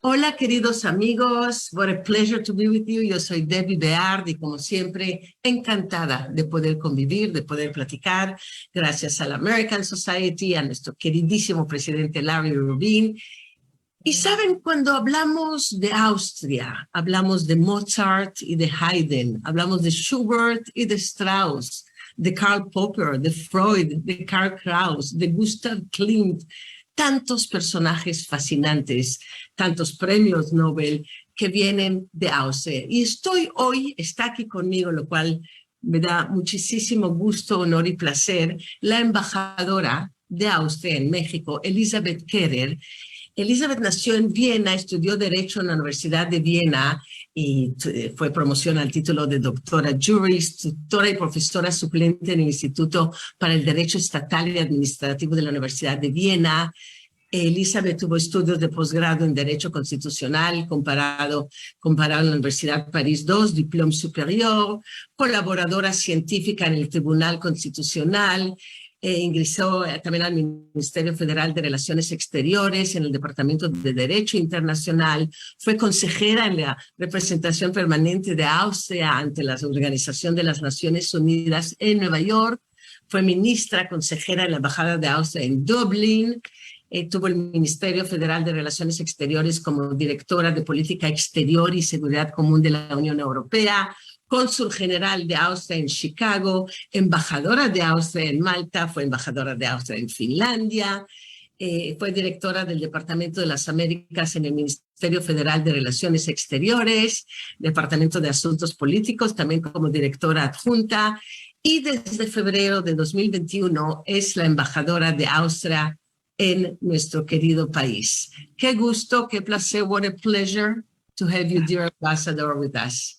Hola, queridos amigos. What a pleasure to be with you. Yo soy Deby Beard y como siempre, encantada de poder convivir, de poder platicar, gracias a la American Society, a nuestro queridísimo presidente Larry Rubin. Y saben, cuando hablamos de Austria, hablamos de Mozart y de Haydn, hablamos de Schubert y de Strauss, de Karl Popper, de Freud, de Karl Kraus, de Gustav Klimt, tantos personajes fascinantes, tantos premios Nobel que vienen de Austria. Y está aquí conmigo, lo cual me da muchísimo gusto, honor y placer, la embajadora de Austria en México, Elisabeth Kehrer. Elisabeth nació en Viena, estudió Derecho en la Universidad de Viena y fue promoción al título de doctora juris, tutora y profesora suplente en el Instituto para el Derecho Estatal y Administrativo de la Universidad de Viena. Elisabeth tuvo estudios de posgrado en Derecho Constitucional, comparado en la Universidad París II, diploma superior, colaboradora científica en el Tribunal Constitucional. Ingresó también al Ministerio Federal de Relaciones Exteriores en el Departamento de Derecho Internacional. Fue consejera en la representación permanente de Austria ante la Organización de las Naciones Unidas en Nueva York. Fue ministra consejera en la Embajada de Austria en Dublín. Tuvo el Ministerio Federal de Relaciones Exteriores como directora de Política Exterior y Seguridad Común de la Unión Europea, cónsul general de Austria en Chicago, embajadora de Austria en Malta, fue embajadora de Austria en Finlandia, fue directora del Departamento de las Américas en el Ministerio Federal de Relaciones Exteriores, Departamento de Asuntos Políticos, también como directora adjunta, y desde febrero de 2021 es la embajadora de Austria en nuestro querido país. Qué gusto, qué placer, what a pleasure to have you, dear ambassador, with us.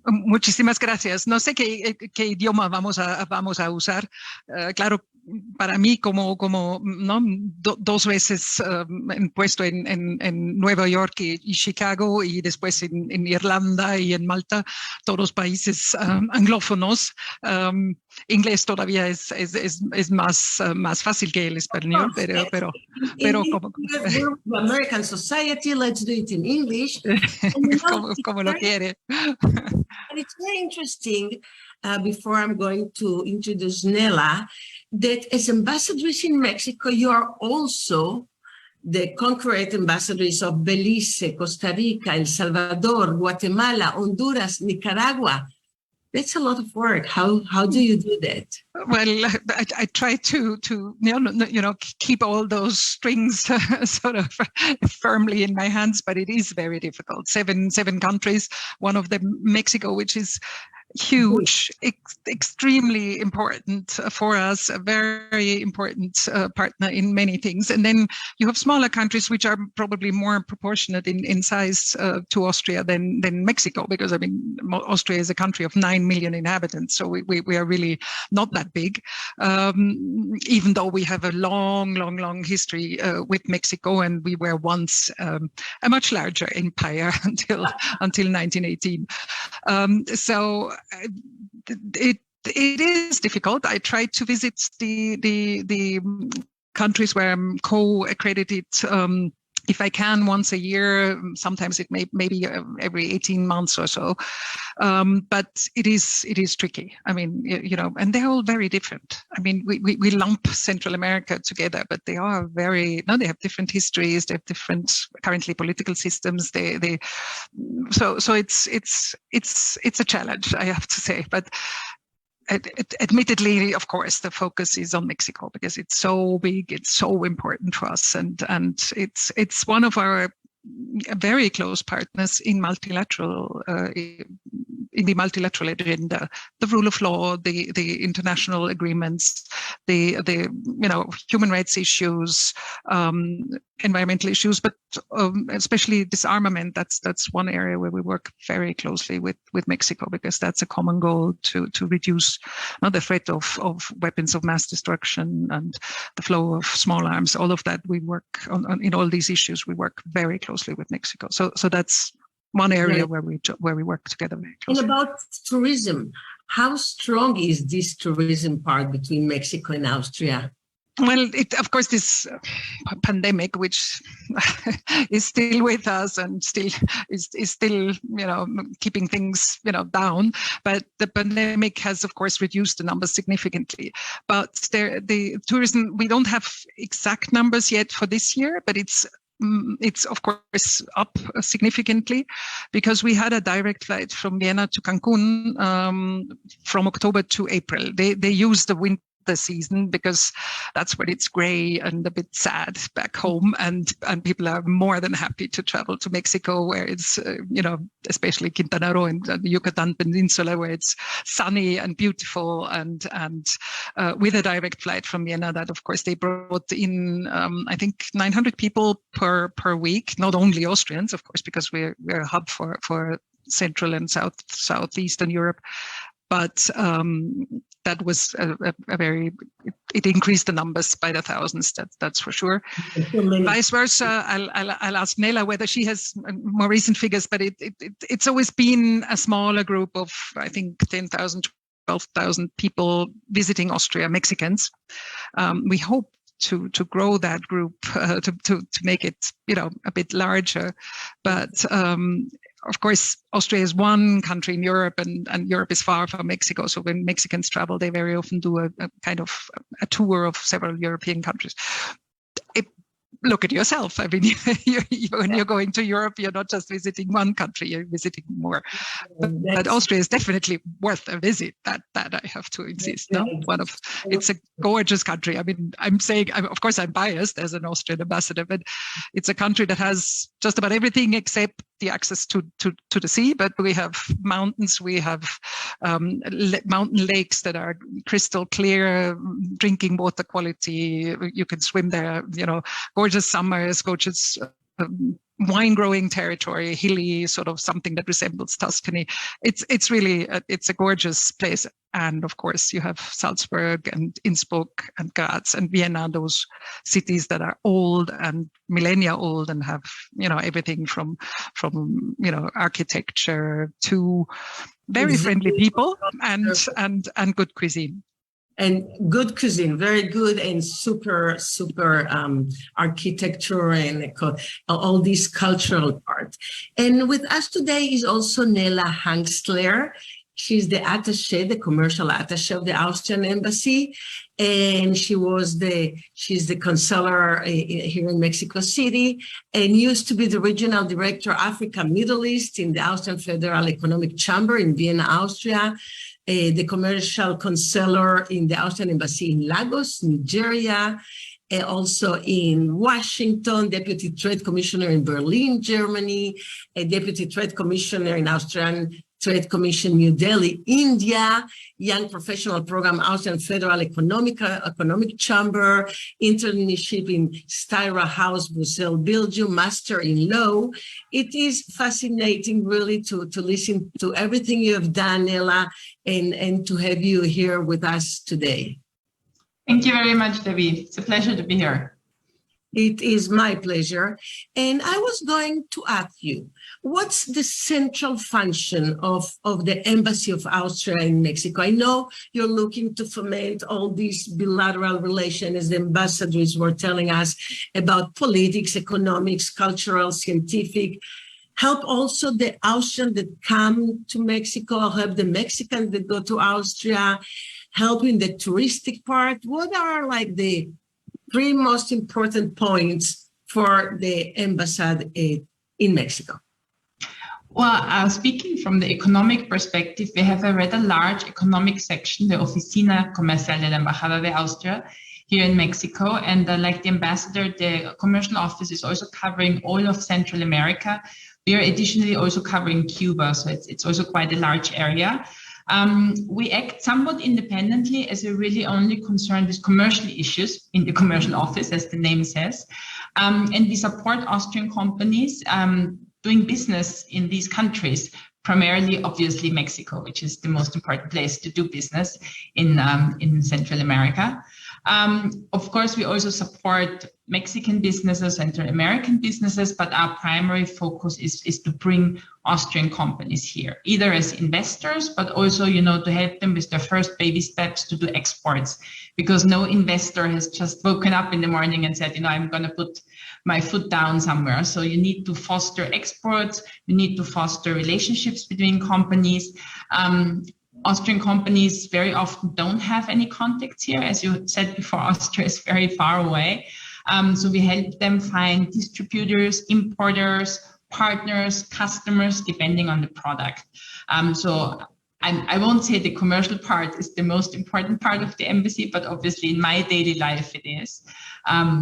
Muchísimas gracias. No sé qué idioma vamos a usar. Claro, para mí como ¿no? Dos veces puesto en Nueva York y Chicago y después en Irlanda y en Malta, todos países anglófonos. Inglés todavía es más fácil que el español, pero como the American Society, let's do it in English. como lo quiere. And it's very interesting, before I'm going to introduce Nela, that as ambassadors in Mexico, you are also the concurrent ambassadors of Belize, Costa Rica, El Salvador, Guatemala, Honduras, Nicaragua. That's a lot of work. How do you do that? Well, I try to keep all those strings sort of firmly in my hands, but it is very difficult. Seven countries, one of them Mexico, which is huge, extremely important for us, a very important partner in many things. And then you have smaller countries which are probably more proportionate in size to Austria than Mexico, because I mean Austria is a country of 9 million inhabitants, so we are really not that big, even though we have a long history with Mexico, and we were once a much larger empire until 1918. So it is difficult. I try to visit the countries where I'm co-accredited if I can once a year. Sometimes it may be every 18 months or so, but it is tricky. I mean, and they're all very different. I mean, we lump Central America together, but they are they have different histories. They have different currently political systems. So it's a challenge, I have to say, but. Admittedly, of course, the focus is on Mexico because it's so big, it's so important to us, and it's one of our very close partners in multilateral in the multilateral agenda, the rule of law, the international agreements, the human rights issues, environmental issues, but especially disarmament. That's one area where we work very closely with Mexico, because that's a common goal to reduce the threat of weapons of mass destruction and the flow of small arms. All of that we work on in all these issues. We work very closely with Mexico. So that's one area where we work together very closely. And about tourism, how strong is this tourism part between Mexico and Austria? Well, of course, this pandemic, which is still with us and still is still, keeping things, down. But the pandemic has, of course, reduced the numbers significantly. But the tourism, we don't have exact numbers yet for this year, but it's of course up significantly, because we had a direct flight from Vienna to Cancun from October to April. They used the winter season because that's when it's gray and a bit sad back home, and people are more than happy to travel to Mexico, where it's especially Quintana Roo and the Yucatan Peninsula, where it's sunny and beautiful, and with a direct flight from Vienna, that of course they brought in I think 900 people per week, not only Austrians, of course, because we're a hub for Central and Southeastern Europe. But that was it increased the numbers by the thousands, that's for sure. Vice versa, I'll ask Nela whether she has more recent figures, but it's always been a smaller group of, I think, 10,000, 12,000 people visiting Austria, Mexicans. We hope to grow that group, to make it, a bit larger. But of course, Austria is one country in Europe, and Europe is far from Mexico. So when Mexicans travel, they very often do a kind of a tour of several European countries. Look at yourself. I mean, when you're going to Europe, you're not just visiting one country, you're visiting more. But Austria is definitely worth a visit. That I have to insist. No, it's a gorgeous country. I mean, of course, I'm biased as an Austrian ambassador, but it's a country that has just about everything except the access to the sea. But we have mountains, we have mountain lakes that are crystal clear, drinking water quality. You can swim there. Gorgeous summers, gorgeous wine growing territory, hilly, sort of something that resembles Tuscany. It's really it's a gorgeous place. And of course, you have Salzburg and Innsbruck and Graz and Vienna, those cities that are old and millennia old and have everything from architecture to very friendly people and good cuisine. And good cuisine, very good, and super architecture and all this cultural part. And with us today is also Nela Hangstler. She's the attaché, the commercial attaché of the Austrian embassy, and she's the consular here in Mexico City, and used to be the regional director Africa Middle East in the Austrian Federal Economic Chamber in Vienna, Austria. The commercial consular in the Austrian embassy in Lagos, Nigeria, also in Washington, deputy trade commissioner in Berlin, Germany, a deputy trade commissioner in Austrian Trade Commission, New Delhi, India, Young Professional Program, Austrian Federal Economic Chamber, internship in Styra House, Brussels, Belgium, Master in Law. It is fascinating, really, to listen to everything you have done, Nela, and to have you here with us today. Thank you very much, Deby. It's a pleasure to be here. It is my pleasure. And I was going to ask you, what's the central function of the Embassy of Austria in Mexico? I know you're looking to foment all these bilateral relations, as the ambassadors were telling us, about politics, economics, cultural, scientific. Help also the Austrians that come to Mexico, help the Mexicans that go to Austria, help in the touristic part. What are like the three most important points for the embassy in Mexico? Well, speaking from the economic perspective, we have a rather large economic section, the Oficina Comercial de la Embajada de Austria, here in Mexico. And like the ambassador, the commercial office is also covering all of Central America. We are additionally also covering Cuba, so it's also quite a large area. We act somewhat independently, as we're really only concerned with commercial issues in the commercial office, as the name says. And we support Austrian companies doing business in these countries, primarily, obviously, Mexico, which is the most important place to do business in Central America. Of course, we also support Mexican businesses and American businesses, but our primary focus is to bring Austrian companies here, either as investors, but also, to help them with their first baby steps to do exports, because no investor has just woken up in the morning and said, I'm going to put my foot down somewhere. So you need to foster exports, you need to foster relationships between companies. Austrian companies very often don't have any contacts here. As you said before, Austria is very far away. So we help them find distributors, importers, partners, customers, depending on the product. So I won't say the commercial part is the most important part of the embassy, but obviously in my daily life it is.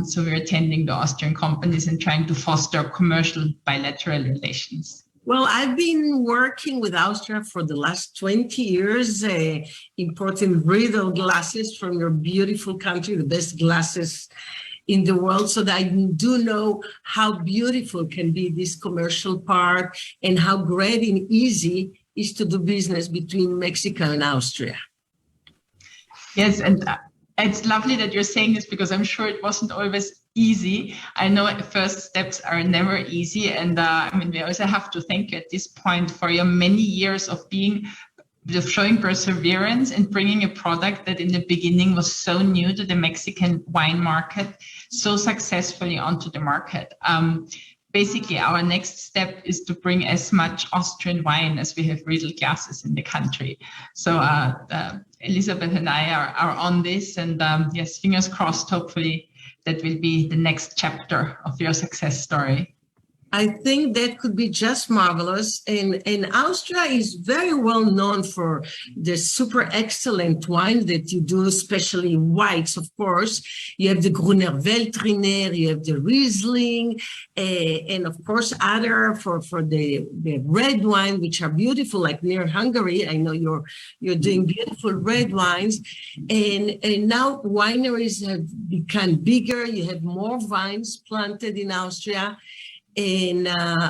So we're attending the Austrian companies and trying to foster commercial bilateral relations. Well, I've been working with Austria for the last 20 years, importing Riedel glasses from your beautiful country, the best glasses in the world, so that I do know how beautiful can be this commercial part and how great and easy is to do business between Mexico and Austria. Yes, and it's lovely that you're saying this, because I'm sure it wasn't always easy. I know first steps are never easy. And we also have to thank you at this point for your many years of showing perseverance and bringing a product that in the beginning was so new to the Mexican wine market so successfully onto the market. Basically, our next step is to bring as much Austrian wine as we have Riedel glasses in the country. So Elisabeth and I are on this, and yes, fingers crossed, hopefully that will be the next chapter of your success story. I think that could be just marvelous. And Austria is very well known for the super excellent wine that you do, especially whites, of course. You have the Gruner Veltliner, you have the Riesling, and of course other for the red wine, which are beautiful, like near Hungary. I know you're doing beautiful red wines. And now wineries have become bigger. You have more vines planted in Austria. And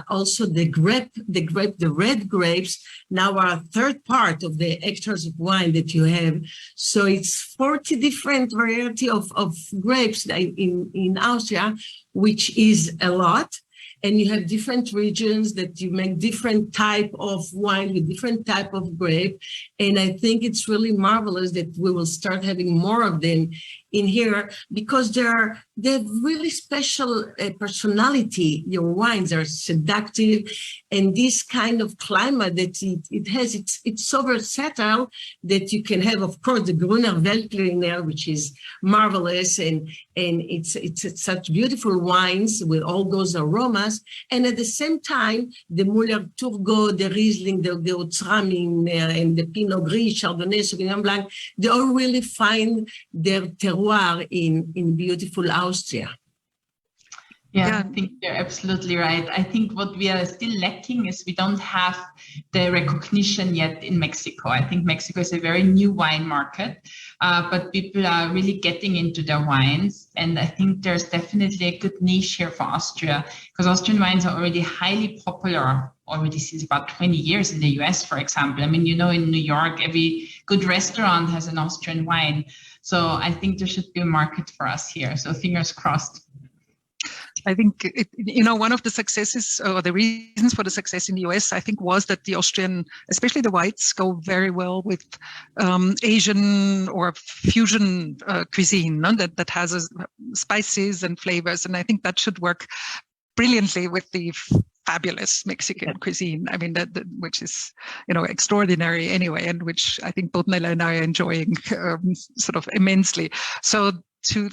also the red grapes now are a third part of the hectares of wine that you have. So it's 40 different variety of grapes in Austria, which is a lot. And you have different regions that you make different type of wine with different type of grape. And I think it's really marvelous that we will start having more of them in here, because they have really special personality. Your wines are seductive, and this kind of climate that it has, it's so versatile that you can have, of course, the Gruner Veltliner, which is marvelous, and it's such beautiful wines with all those aromas, and at the same time, the Müller-Thurgau, the Riesling, the Gewürztraminer, and the Pinot Gris, Chardonnay, Sauvignon Blanc, they all really find their terroir in beautiful Austria. Yeah, I think you're absolutely right. I think what we are still lacking is we don't have the recognition yet in Mexico. I think Mexico is a very new wine market, but people are really getting into their wines. And I think there's definitely a good niche here for Austria, because Austrian wines are already highly popular already since about 20 years in the US, for example. I mean, in New York, every good restaurant has an Austrian wine. So I think there should be a market for us here. So fingers crossed. I think, one of the successes or the reasons for the success in the US, I think, was that the Austrian, especially the whites, go very well with Asian or fusion cuisine, no? that has spices and flavors. And I think that should work brilliantly with the fabulous Mexican cuisine. I mean, which is, extraordinary anyway, and which I think both Nella and I are enjoying sort of immensely. So to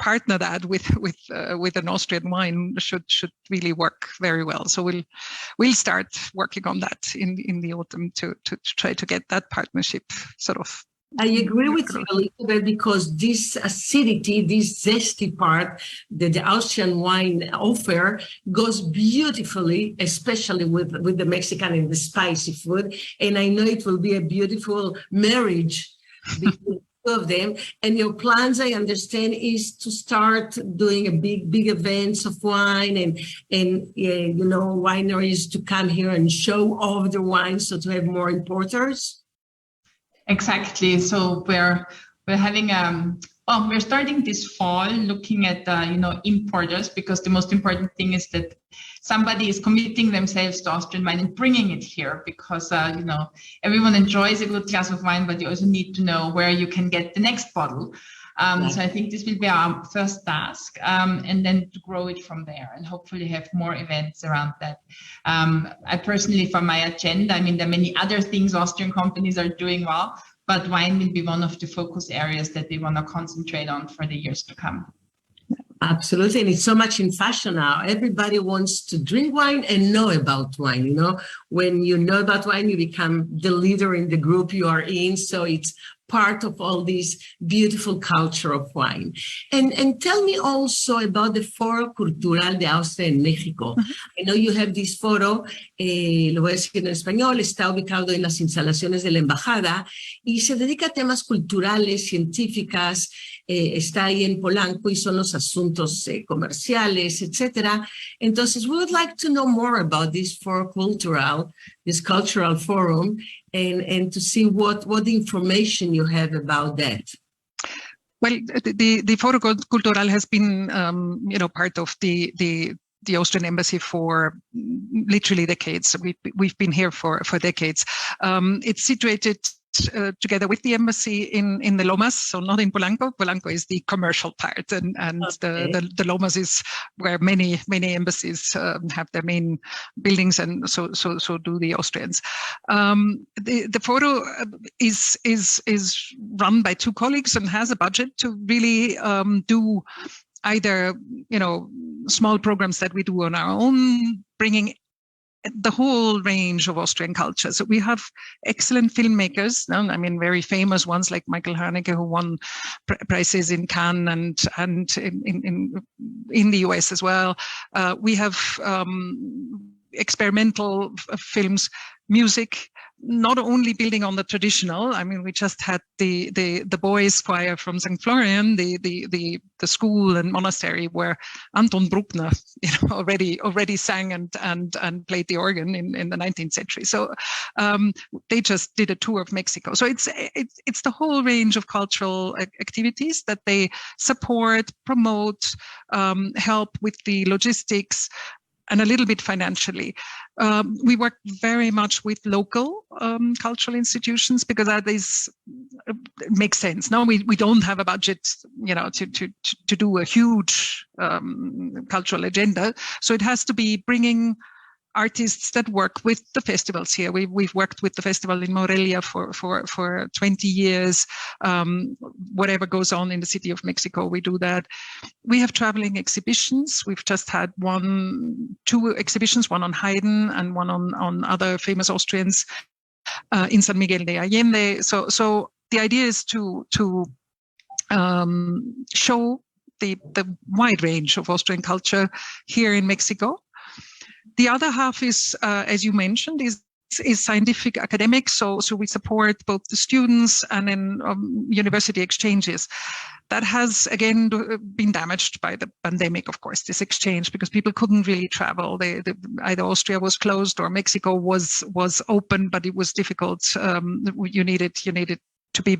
partner that with an Austrian wine should really work very well. So we'll start working on that in the autumn to try to get that partnership sort of. I agree with you, Elisabeth, because this acidity, this zesty part that the Austrian wine offer goes beautifully, especially with the Mexican and the spicy food. And I know it will be a beautiful marriage between of them. And your plans, I understand, is to start doing a big events of wine and wineries to come here and show off their wine, so to have more importers. Exactly. So we're having Well, we're starting this fall looking at, importers, because the most important thing is that somebody is committing themselves to Austrian wine and bringing it here, because, everyone enjoys a good glass of wine, but you also need to know where you can get the next bottle. So I think this will be our first task, and then to grow it from there and hopefully have more events around that. I personally, for my agenda, there are many other things Austrian companies are doing well, but wine will be one of the focus areas that we want to concentrate on for the years to come. Absolutely. And it's so much in fashion now. Everybody wants to drink wine and know about wine. When you know about wine, you become the leader in the group you are in. So it's part of all this beautiful culture of wine. And tell me also about the Foro Cultural de Austria en México. I know you have this foro, lo voy a decir en español, está ubicado en las instalaciones de la embajada y se dedica a temas culturales, científicas, está ahí en Polanco y son los asuntos comerciales, etcétera. Entonces, we would like to know more about this Foro Cultural, this cultural forum, and to see what information you have about that. Well, the Foro Cultural has been, part of the Austrian embassy for literally decades. We've been here for decades. It's situated together with the embassy in the Lomas, so not in Polanco. Polanco is the commercial part, and okay. the Lomas is where many embassies have their main buildings, and so do the Austrians. The Foro is run by two colleagues and has a budget to really do either small programs that we do on our own, bringing the whole range of Austrian culture. So we have excellent filmmakers, very famous ones like Michael Haneke, who won prizes in Cannes and in the US as well. We have experimental films, music, not only building on the traditional. We just had the boys' choir from St. Florian, the school and monastery where Anton Bruckner, already sang and played the organ in the 19th century. So they just did a tour of Mexico. So it's the whole range of cultural activities that they support, promote, help with the logistics, and a little bit financially. We work very much with local cultural institutions because that makes sense. Now we don't have a budget, to do a huge cultural agenda. So it has to be bringing artists that work with the festivals here. We've worked with the festival in Morelia for 20 years. Whatever goes on in the city of Mexico, we do that. We have traveling exhibitions. We've just had two exhibitions, one on Haydn and one on other famous Austrians in San Miguel de Allende. So the idea is to show the wide range of Austrian culture here in Mexico. The other half is, as you mentioned, is scientific academic. So we support both the students and in university exchanges. That has, again, been damaged by the pandemic, of course, this exchange, because people couldn't really travel. Either Austria was closed or Mexico was open, but it was difficult. You needed to be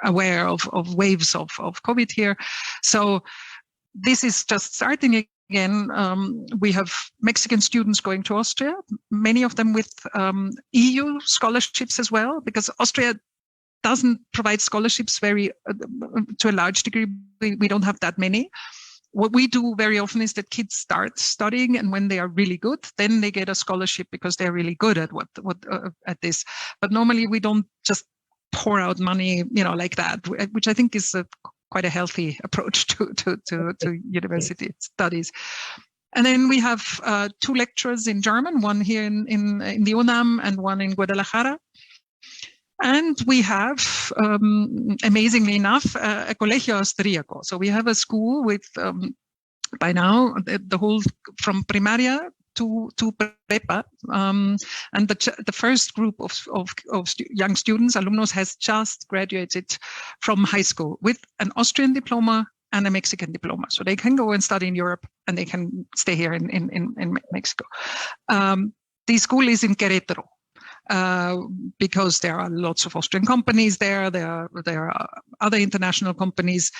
aware of waves of COVID here. So this is just starting again. We have Mexican students going to Austria, many of them with EU scholarships as well, because Austria doesn't provide scholarships to a large degree. We don't have that many. What we do very often is that kids start studying, and when they are really good, then they get a scholarship because they're really good at at this. But normally we don't just pour out money, like that, which I think is quite a healthy approach to university studies. And then we have two lecturers in German, one here in the UNAM and one in Guadalajara. And we have, amazingly enough, a Colegio Austriaco. So we have a school with, by now, the whole from primaria to prepa. And the first group of young students, alumnos, has just graduated from high school with an Austrian diploma and a Mexican diploma. So they can go and study in Europe and they can stay here in Mexico. The school is in Querétaro. because there are lots of Austrian companies there. There are other international companies.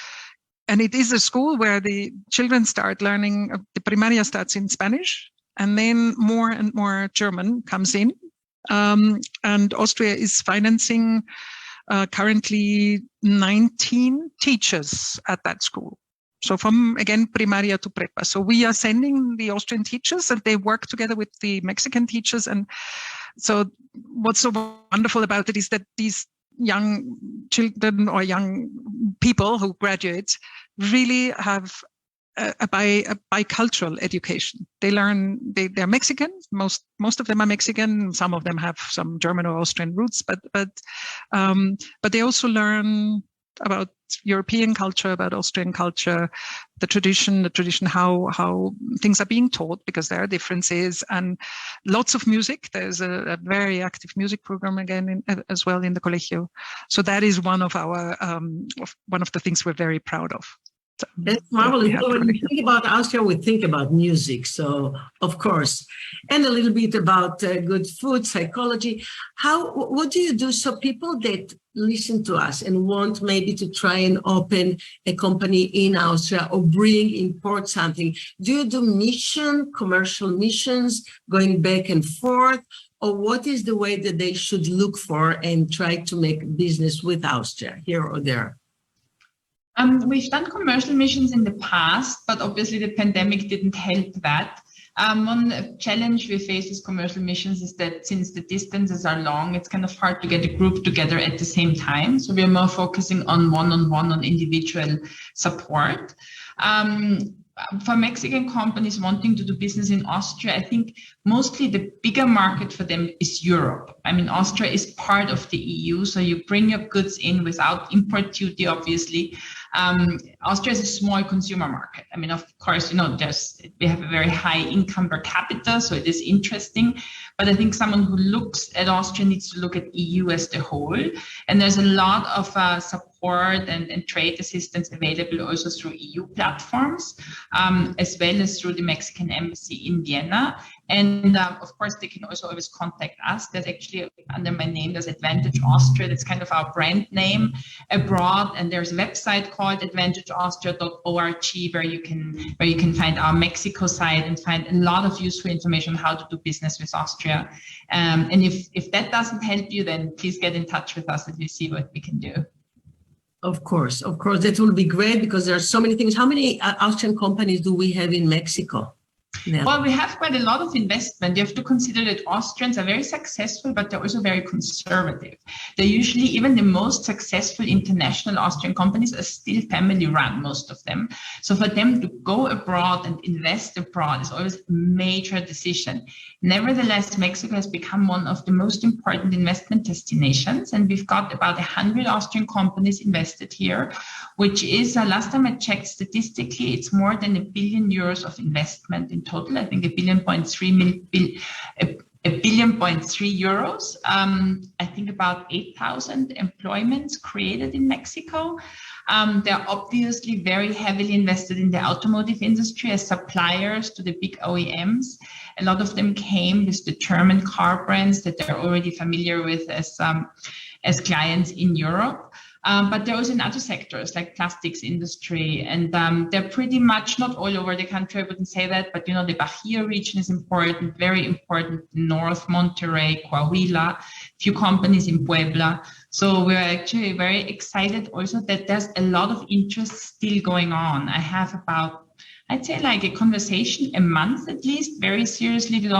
And it is a school where the children start learning, the primaria starts in Spanish, and then more and more German comes in. And Austria is financing currently 19 teachers at that school. So from, again, primaria to prepa. So we are sending the Austrian teachers and they work together with the Mexican teachers. And so what's so wonderful about it is that these young children or young people who graduate really have a bicultural education. They learn, they're Mexican. Most of them are Mexican. Some of them have some German or Austrian roots, but they also learn about European culture, about Austrian culture, the tradition, how things are being taught, because there are differences, and lots of music. There's a very active music program again as well in the Colegio. So that is one of our one of the things we're very proud of. That's marvelous. When we think about Austria, we think about music. So, of course, and a little bit about good food, psychology. What do you do so people that listen to us and want maybe to try and open a company in Austria or import something? Do you do commercial missions, going back and forth? Or what is the way that they should look for and try to make business with Austria here or there? We've done commercial missions in the past, but obviously the pandemic didn't help that. One challenge we face with commercial missions is that since the distances are long, it's kind of hard to get a group together at the same time. So we are more focusing on one-on-one, on individual support. For Mexican companies wanting to do business in Austria, I think mostly the bigger market for them is Europe. I mean, Austria is part of the EU, so you bring your goods in without import duty, obviously. Austria is a small consumer market. I mean, of course, we have a very high income per capita, so it is interesting. But I think someone who looks at Austria needs to look at EU as the whole. And there's a lot of support and trade assistance available also through EU platforms, as well as through the Mexican embassy in Vienna. And of course, they can also always contact us. There's actually under my name, there's Advantage Austria. That's kind of our brand name abroad. And there's a website called advantageaustria.org where you can find our Mexico site and find a lot of useful information on how to do business with Austria. And if that doesn't help you, then please get in touch with us and we see what we can do. Of course, that will be great because there are so many things. How many Austrian companies do we have in Mexico? Yeah. Well, we have quite a lot of investment. You have to consider that Austrians are very successful, but they're also very conservative. They're usually, even the most successful international Austrian companies are still family run, most of them. So for them to go abroad and invest abroad is always a major decision. Nevertheless, Mexico has become one of the most important investment destinations. And we've got about 100 Austrian companies invested here, which is, last time I checked statistically, it's more than €1 billion of investment in total. I think €1.3 billion. I think about 8,000 employments created in Mexico. They're obviously very heavily invested in the automotive industry as suppliers to the big OEMs. A lot of them came with the German car brands that they're already familiar with as clients in Europe. But they're also in other sectors like plastics industry, and they're pretty much not all over the country, I wouldn't say that, but the Bahia region is important, very important, North, Monterrey, Coahuila, few companies in Puebla. So we're actually very excited also that there's a lot of interest still going on. I have about, I'd say like a conversation a month at least, very seriously with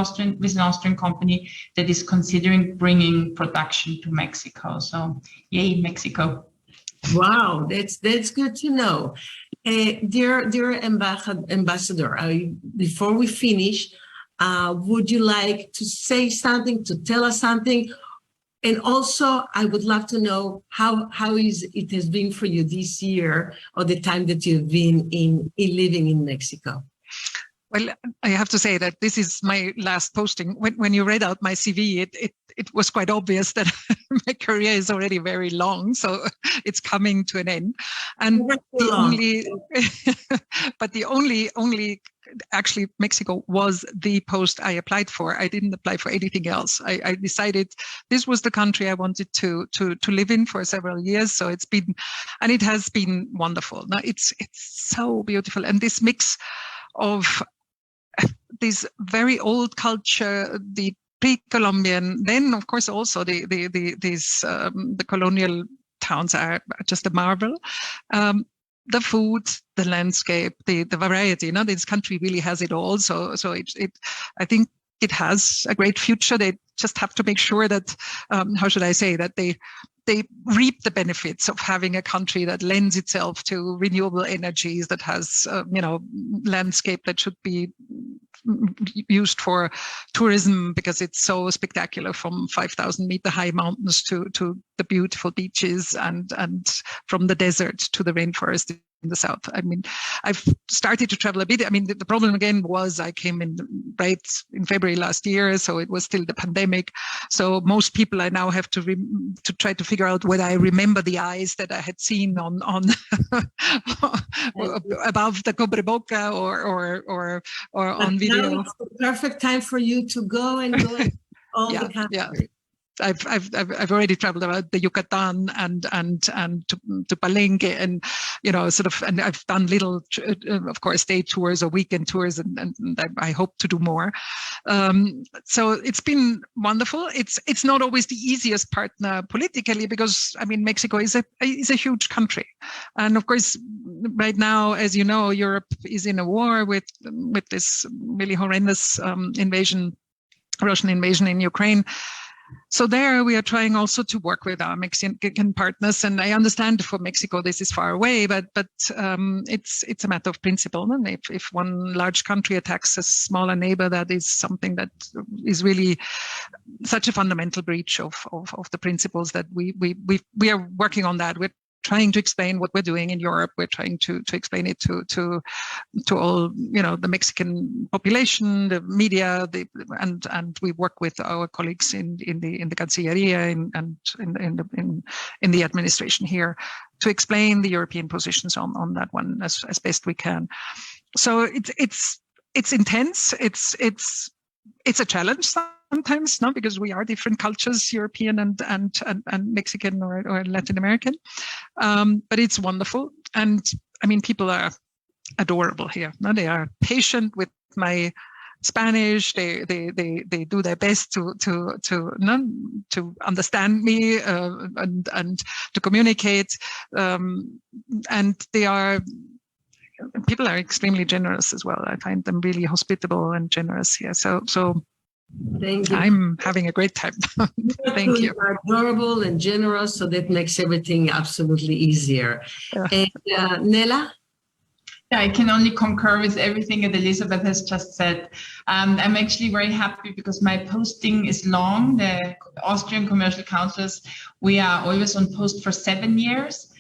an Austrian company that is considering bringing production to Mexico. So yay, Mexico. Wow, that's good to know. Dear Ambassador, before we finish, would you like to say something, to tell us something? And also, I would love to know how it has been for you this year or the time that you've been living in Mexico. Well, I have to say that this is my last posting. When you read out my CV, it was quite obvious that my career is already very long, so it's coming to an end. And the only actually Mexico was the post I applied for. I didn't apply for anything else. I decided this was the country I wanted to live in for several years. So it has been wonderful. Now it's so beautiful, and this mix of this very old culture, the pre-Columbian, then of course also the colonial towns are just a marvel. The food, the landscape, the variety. This country really has it all. So I think it has a great future. They just have to make sure that, how should I say, that they reap the benefits of having a country that lends itself to renewable energies, that has, landscape that should be used for tourism because it's so spectacular, from 5,000-meter high mountains to the beautiful beaches, and from the desert to the rainforest in the south. I mean, I've started to travel a bit. I mean, the problem again was I came in right in February last year, so it was still the pandemic. So most people I now have to try to figure out whether I remember the eyes that I had seen on above the Cobreboca or on video. Now it's the perfect time for you to go and all the country. Yeah. I've already traveled around the Yucatan and to Palenque, and and I've done little, of course, day tours or weekend tours, and I hope to do more. So it's been wonderful. It's not always the easiest partner politically, because I mean Mexico is a huge country, and of course right now, as you know, Europe is in a war with this really horrendous Russian invasion in Ukraine. So there we are trying also to work with our Mexican partners, and I understand for Mexico this is far away, but it's a matter of principle. And if one large country attacks a smaller neighbor, that is something that is really such a fundamental breach of the principles that we are working on. That we're trying to explain what we're doing in Europe. We're trying to explain it to all, the Mexican population, the media, and we work with our colleagues in the Cancilleria and in the administration here to explain the European positions on that one as best we can. So it's intense. It's a challenge sometimes, because we are different cultures, European and Mexican or Latin American. But it's wonderful. And I mean, people are adorable here. They are patient with my Spanish. They do their best to understand me and to communicate. And people are extremely generous as well. I find them really hospitable and generous here. So thank you. I'm having a great time. Thank you. You are adorable and generous, so that makes everything absolutely easier. And Nela? Yeah, I can only concur with everything that Elisabeth has just said. I'm actually very happy because my posting is long. The Austrian commercial councillors, we are always on post for 7 years.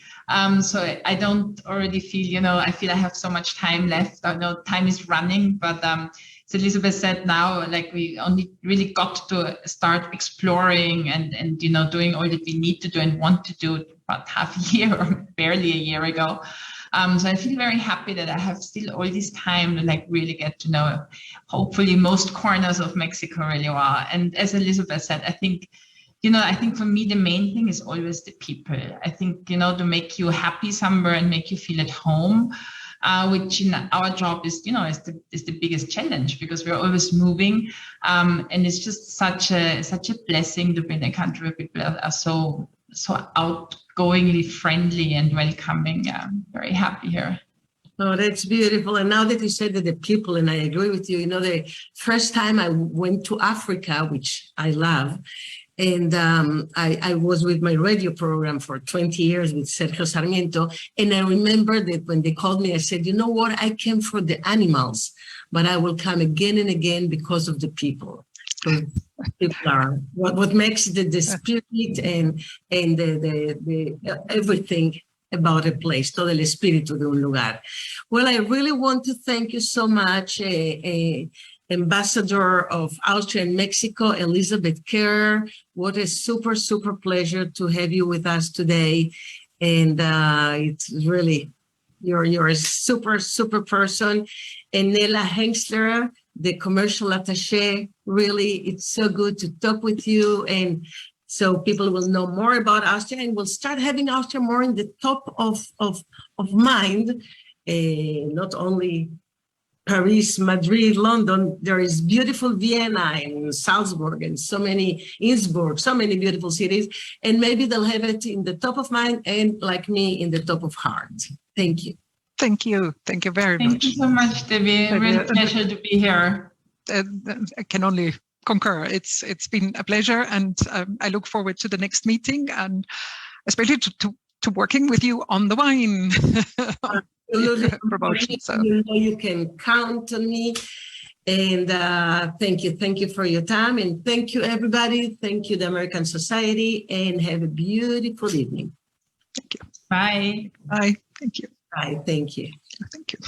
So I don't already feel, I feel I have so much time left. I know time is running, but as Elisabeth said, now, like, we only really got to start exploring and doing all that we need to do and want to do about half a year or barely a year ago. So I feel very happy that I have still all this time to really get to know, hopefully, most corners of Mexico really well. And as Elisabeth said, I think for me, the main thing is always the people. I think, to make you happy somewhere and make you feel at home, which in our job is the biggest challenge, because we're always moving. And it's just such a blessing to be in a country where people are so outgoingly friendly and welcoming. Yeah, I'm very happy here. Oh, that's beautiful. And now that you said that the people, and I agree with you, the first time I went to Africa, which I love, and I was with my radio program for 20 years with Sergio Sarmiento. And I remember that when they called me, I said, you know what? I came for the animals, but I will come again and again because of the people. So people are what makes the spirit and the everything about a place, todo el espíritu de un lugar. Well, I really want to thank you so much, Ambassador of Austria and Mexico, Elisabeth Kehrer. What a super, super pleasure to have you with us today. And it's really, you're a super, super person. And Nela Hengstler, the commercial attaché, really, it's so good to talk with you. And so people will know more about Austria and will start having Austria more in the top of mind, not only Paris, Madrid, London. There is beautiful Vienna and Salzburg and so many, Innsbruck, so many beautiful cities. And maybe they'll have it in the top of mind and like me in the top of heart. Thank you. Thank you. Thank you very much. Thank you so much, Deby. Real pleasure to be here. I can only concur. It's been a pleasure, and I look forward to the next meeting, and especially to working with you on the wine promotion. So You know you can count on me. And thank you for your time, and thank you everybody. Thank you the American Society, and have a beautiful evening. thank you. Bye. Bye. Thank you. Bye. Thank you. Thank you.